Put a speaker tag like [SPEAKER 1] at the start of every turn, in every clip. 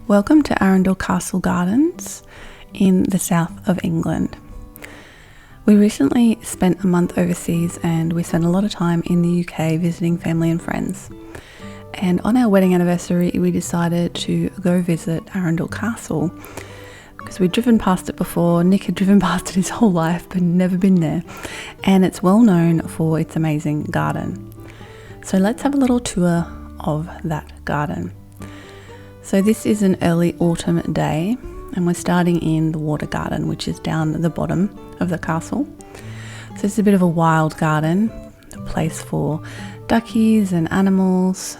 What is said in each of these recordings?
[SPEAKER 1] Welcome to Arundel Castle Gardens in the south of England. We recently spent a month overseas and we spent a lot of time in the UK visiting family and friends. And on our wedding anniversary, we decided to go visit Arundel Castle because we'd driven past it before. Nick had driven past it his whole life but never been there. And it's well known for its amazing garden. So let's have a little tour of that garden. So this is an early autumn day and we're starting in the water garden, which is down at the bottom of the castle. So it's a bit of a wild garden, a place for duckies and animals,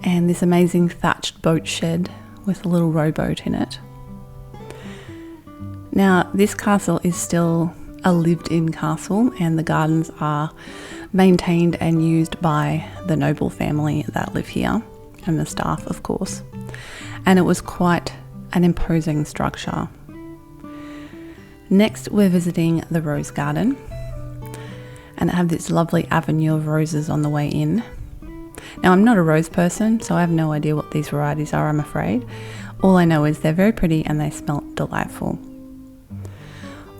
[SPEAKER 1] and this amazing thatched boat shed with a little rowboat in it. Now this castle is still a lived-in castle and the gardens are maintained and used by the noble family that live here and the staff, of course. And it was quite an imposing structure. Next, we're visiting the rose garden and I have this lovely avenue of roses on the way in. Now, I'm not a rose person, so I have no idea what these varieties are, I'm afraid. All I know is they're very pretty and they smell delightful.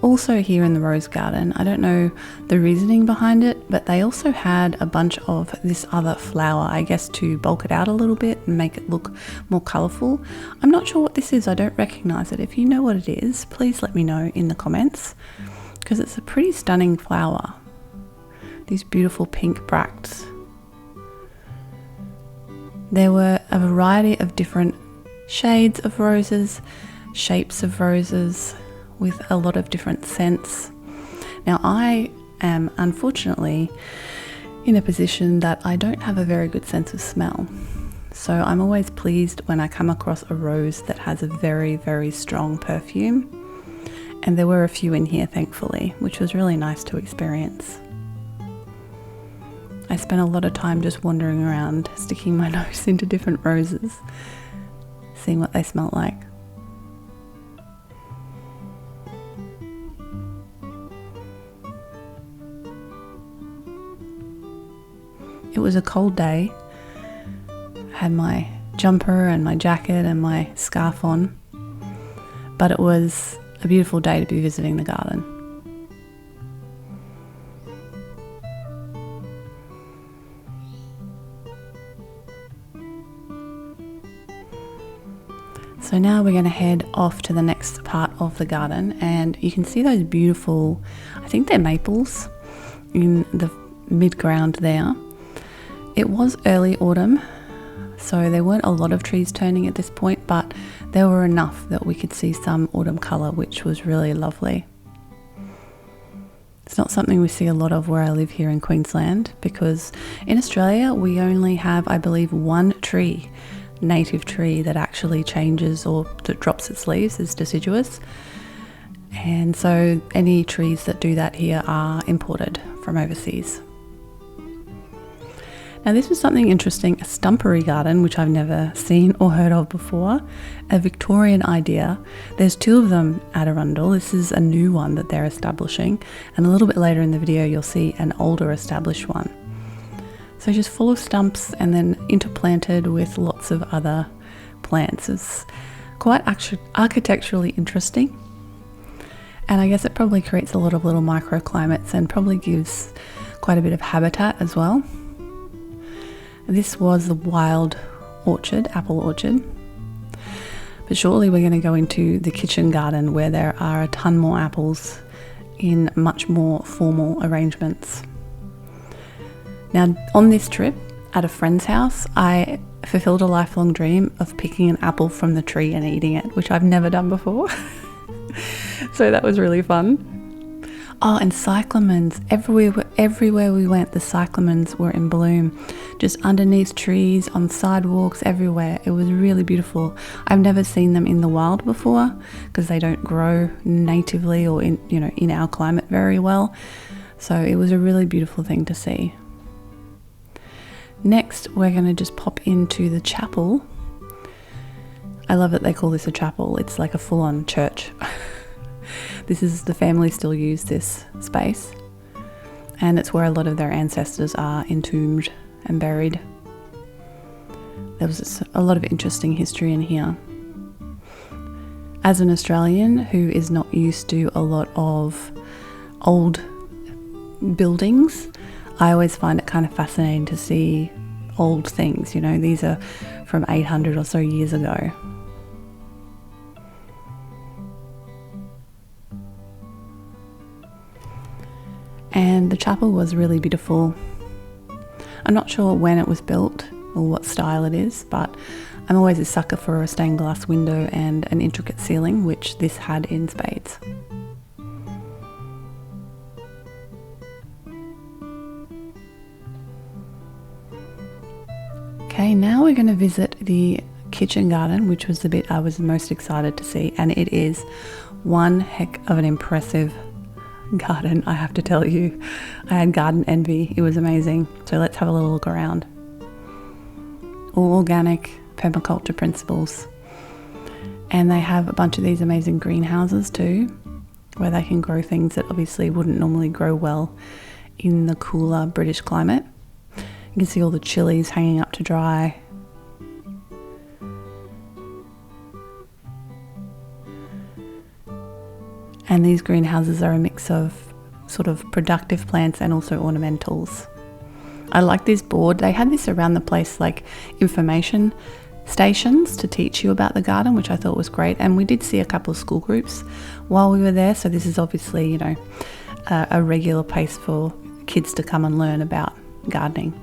[SPEAKER 1] Also here in the rose garden, I don't know the reasoning behind it, but they also had a bunch of this other flower, I guess to bulk it out a little bit and make it look more colourful. I'm not sure what this is, I don't recognise it. If you know what it is, please let me know in the comments, because it's a pretty stunning flower. These beautiful pink bracts. There were a variety of different shades of roses, shapes of roses, with a lot of different scents. Now I am unfortunately in a position that I don't have a very good sense of smell. So I'm always pleased when I come across a rose that has a very, very strong perfume. And there were a few in here, thankfully, which was really nice to experience. I spent a lot of time just wandering around, sticking my nose into different roses, seeing what they smelled like. It was a cold day. I had my jumper and my jacket and my scarf on, but it was a beautiful day to be visiting the garden. So now we're going to head off to the next part of the garden, and you can see those beautiful, I think they're maples in the mid-ground there. It was early autumn, so there weren't a lot of trees turning at this point, but there were enough that we could see some autumn colour, which was really lovely. It's not something we see a lot of where I live here in Queensland, because in Australia we only have, I believe, one tree, native tree, that actually changes or that drops its leaves, is deciduous. And so any trees that do that here are imported from overseas. Now this was something interesting, a stumpery garden, which I've never seen or heard of before, a Victorian idea. There's two of them at Arundel. This is a new one that they're establishing, and a little bit later in the video you'll see an older established one. So just full of stumps and then interplanted with lots of other plants. It's quite architecturally interesting, and I guess it probably creates a lot of little microclimates and probably gives quite a bit of habitat as well. This was the wild orchard, apple orchard. But shortly we're going to go into the kitchen garden where there are a ton more apples in much more formal arrangements. Now on this trip at a friend's house, I fulfilled a lifelong dream of picking an apple from the tree and eating it, which I've never done before. So that was really fun. Oh, and cyclamens. Everywhere we went, the cyclamens were in bloom. Just underneath trees, on sidewalks, everywhere. It was really beautiful. I've never seen them in the wild before because they don't grow natively or in our climate very well. So it was a really beautiful thing to see. Next, we're going to just pop into the chapel. I love that they call this a chapel. It's like a full-on church. The family still use this space, and it's where a lot of their ancestors are entombed and buried. there was a lot of interesting history in here. As an Australian who is not used to a lot of old buildings, I always find it kind of fascinating to see old things. You know, these are from 800 or so years ago. And the chapel was really beautiful. I'm not sure when it was built or what style it is, but I'm always a sucker for a stained glass window and an intricate ceiling, which this had in spades. Okay, now we're going to visit the kitchen garden, which was the bit I was most excited to see, and it is one heck of an impressive garden, I have to tell you. I had garden envy. It was amazing. So let's have a little look around. All organic, permaculture principles. And they have a bunch of these amazing greenhouses too, where they can grow things that obviously wouldn't normally grow well in the cooler British climate. You can see all the chilies hanging up to dry. And these greenhouses are a mix of sort of productive plants and also ornamentals. I like this board. They had this around the place, like information stations to teach you about the garden, which I thought was great. And we did see a couple of school groups while we were there. So this is obviously, you know, a regular place for kids to come and learn about gardening.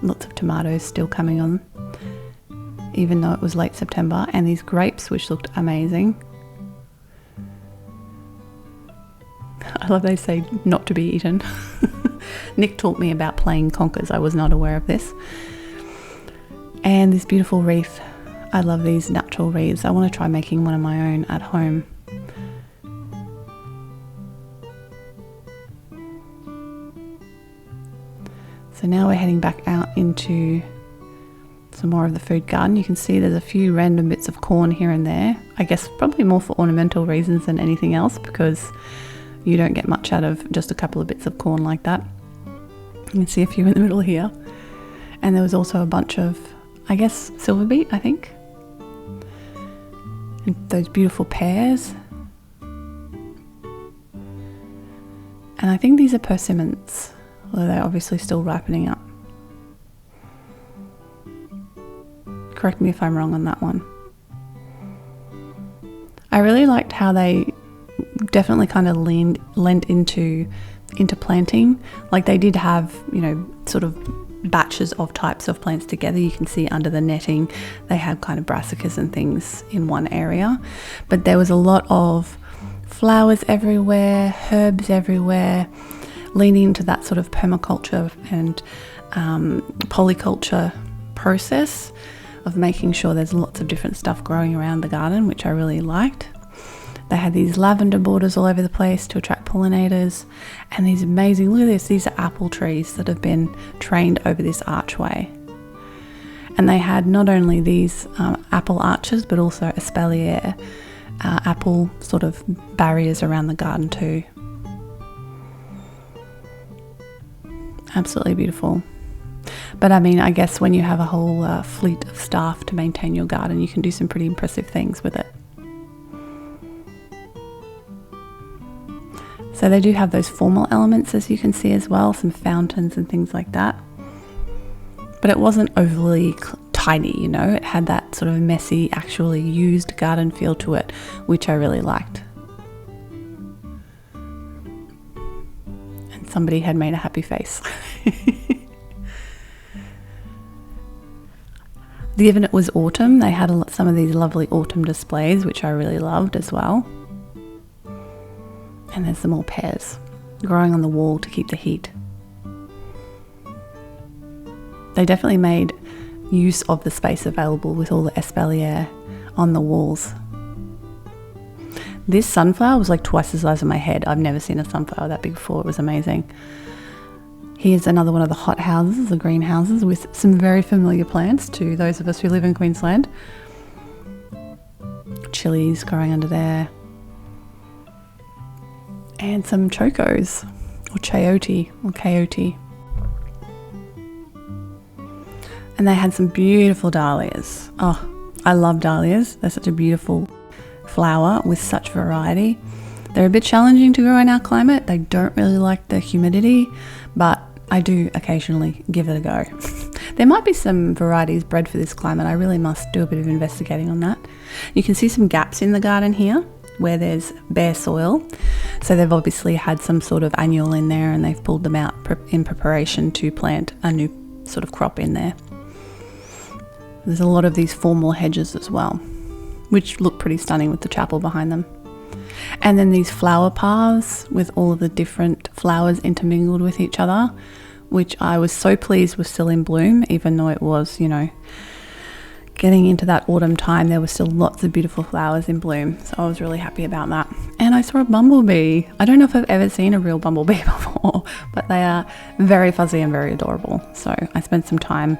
[SPEAKER 1] Lots of tomatoes still coming on, even though it was late September, and these grapes, which looked amazing. I love they say not to be eaten. Nick taught me about playing conkers. I was not aware of this. And this beautiful wreath. I love these natural wreaths. I want to try making one of my own at home. So now we're heading back out into some more of the food garden. You can see there's a few random bits of corn here and there. I guess probably more for ornamental reasons than anything else, because you don't get much out of just a couple of bits of corn like that. You can see a few in the middle here. And there was also a bunch of, I guess, silver beet, I think. And those beautiful pears. And I think these are persimmons, although they're obviously still ripening up. Correct me if I'm wrong on that one. I really liked how they definitely kind of lent into planting. Like they did have, you know, sort of batches of types of plants together. You can see under the netting they have kind of brassicas and things in one area, but there was a lot of flowers everywhere, herbs everywhere, leaning into that sort of permaculture and polyculture process of making sure there's lots of different stuff growing around the garden, which I really liked. They had these lavender borders all over the place to attract pollinators, and these amazing, look at this, these are apple trees that have been trained over this archway. And they had not only these apple arches, but also espalier apple sort of barriers around the garden too. Absolutely beautiful. But I mean, I guess when you have a whole fleet of staff to maintain your garden, you can do some pretty impressive things with it. So they do have those formal elements, as you can see as well, some fountains and things like that. But it wasn't overly tidy, you know, it had that sort of messy, actually used garden feel to it, which I really liked. And somebody had made a happy face. Given it was autumn, they had some of these lovely autumn displays, which I really loved as well. And there's some more pears growing on the wall to keep the heat. They definitely made use of the space available with all the espalier on the walls. This sunflower was like twice the size of my head. I've never seen a sunflower that big before. It was amazing. Here's another one of the hot houses, the greenhouses, with some very familiar plants to those of us who live in Queensland. Chilies growing under there. And some chocos, or chayote, or coyote. And they had some beautiful dahlias. Oh, I love dahlias. They're such a beautiful flower with such variety. They're a bit challenging to grow in our climate. They don't really like the humidity, but I do occasionally give it a go. There might be some varieties bred for this climate. I really must do a bit of investigating on that. You can see some gaps in the garden here where there's bare soil. So they've obviously had some sort of annual in there and they've pulled them out in preparation to plant a new sort of crop in there. There's a lot of these formal hedges as well, which look pretty stunning with the chapel behind them. And then these flower paths with all of the different flowers intermingled with each other, which I was so pleased was still in bloom, even though it was, you know, getting into that autumn time, there were still lots of beautiful flowers in bloom. So I was really happy about that. And I saw a bumblebee. I don't know if I've ever seen a real bumblebee before, but they are very fuzzy and very adorable. So I spent some time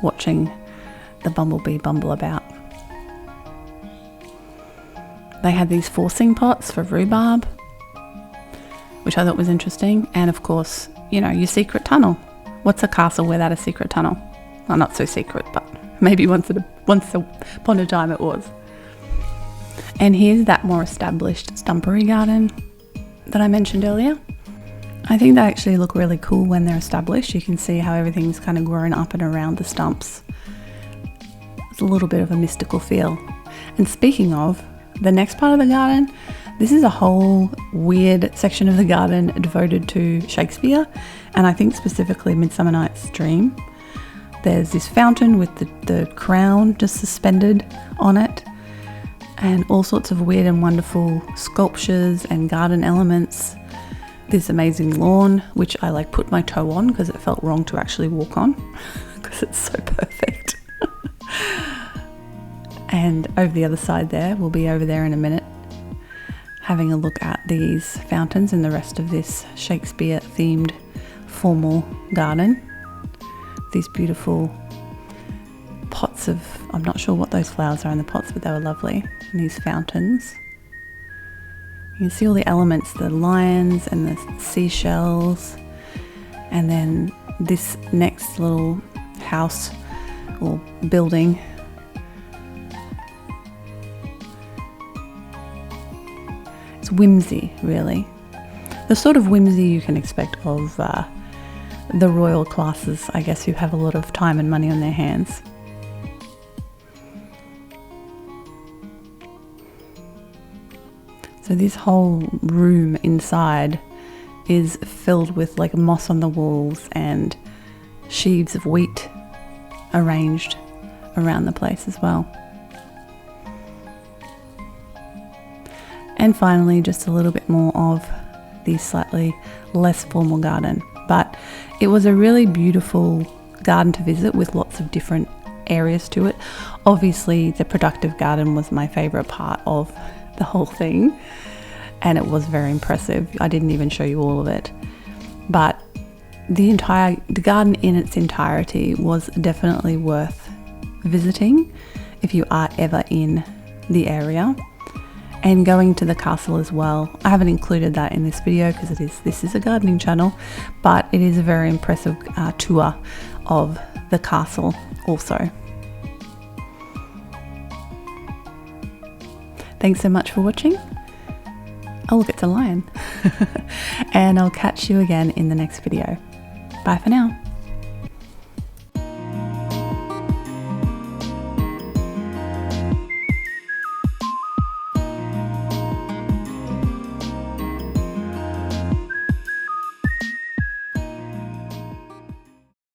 [SPEAKER 1] watching the bumblebee bumble about. They had these forcing pots for rhubarb, which I thought was interesting. And of course, you know, your secret tunnel. What's a castle without a secret tunnel? Well, not so secret, but maybe once upon a time it was. And here's that more established stumpery garden that I mentioned earlier. I think they actually look really cool when they're established. You can see how everything's kind of grown up and around the stumps. It's a little bit of a mystical feel. And speaking of, the next part of the garden, this is a whole weird section of the garden devoted to Shakespeare, and I think specifically Midsummer Night's Dream. There's this fountain with the crown just suspended on it, and all sorts of weird and wonderful sculptures and garden elements. This amazing lawn, which I like put my toe on because it felt wrong to actually walk on because it's so perfect. And over the other side there, we'll be over there in a minute, having a look at these fountains and the rest of this Shakespeare themed formal garden. These beautiful pots of, I'm not sure what those flowers are in the pots, but they were lovely. And these fountains. You can see all the elements, the lions and the seashells. And then this next little house or building. It's whimsy, really. The sort of whimsy you can expect of the royal classes, I guess, who have a lot of time and money on their hands. So this whole room inside is filled with like moss on the walls and sheaves of wheat arranged around the place as well. And finally, just a little bit more of the slightly less formal garden. But it was a really beautiful garden to visit with lots of different areas to it. Obviously, the productive garden was my favourite part of the whole thing. And it was very impressive. I didn't even show you all of it. But the garden in its entirety was definitely worth visiting if you are ever in the area. And going to the castle as well. I haven't included that in this video because this is a gardening channel, but it is a very impressive tour of the castle also. Thanks so much for watching. Oh look, it's a lion. And I'll catch you again in the next video. Bye for now.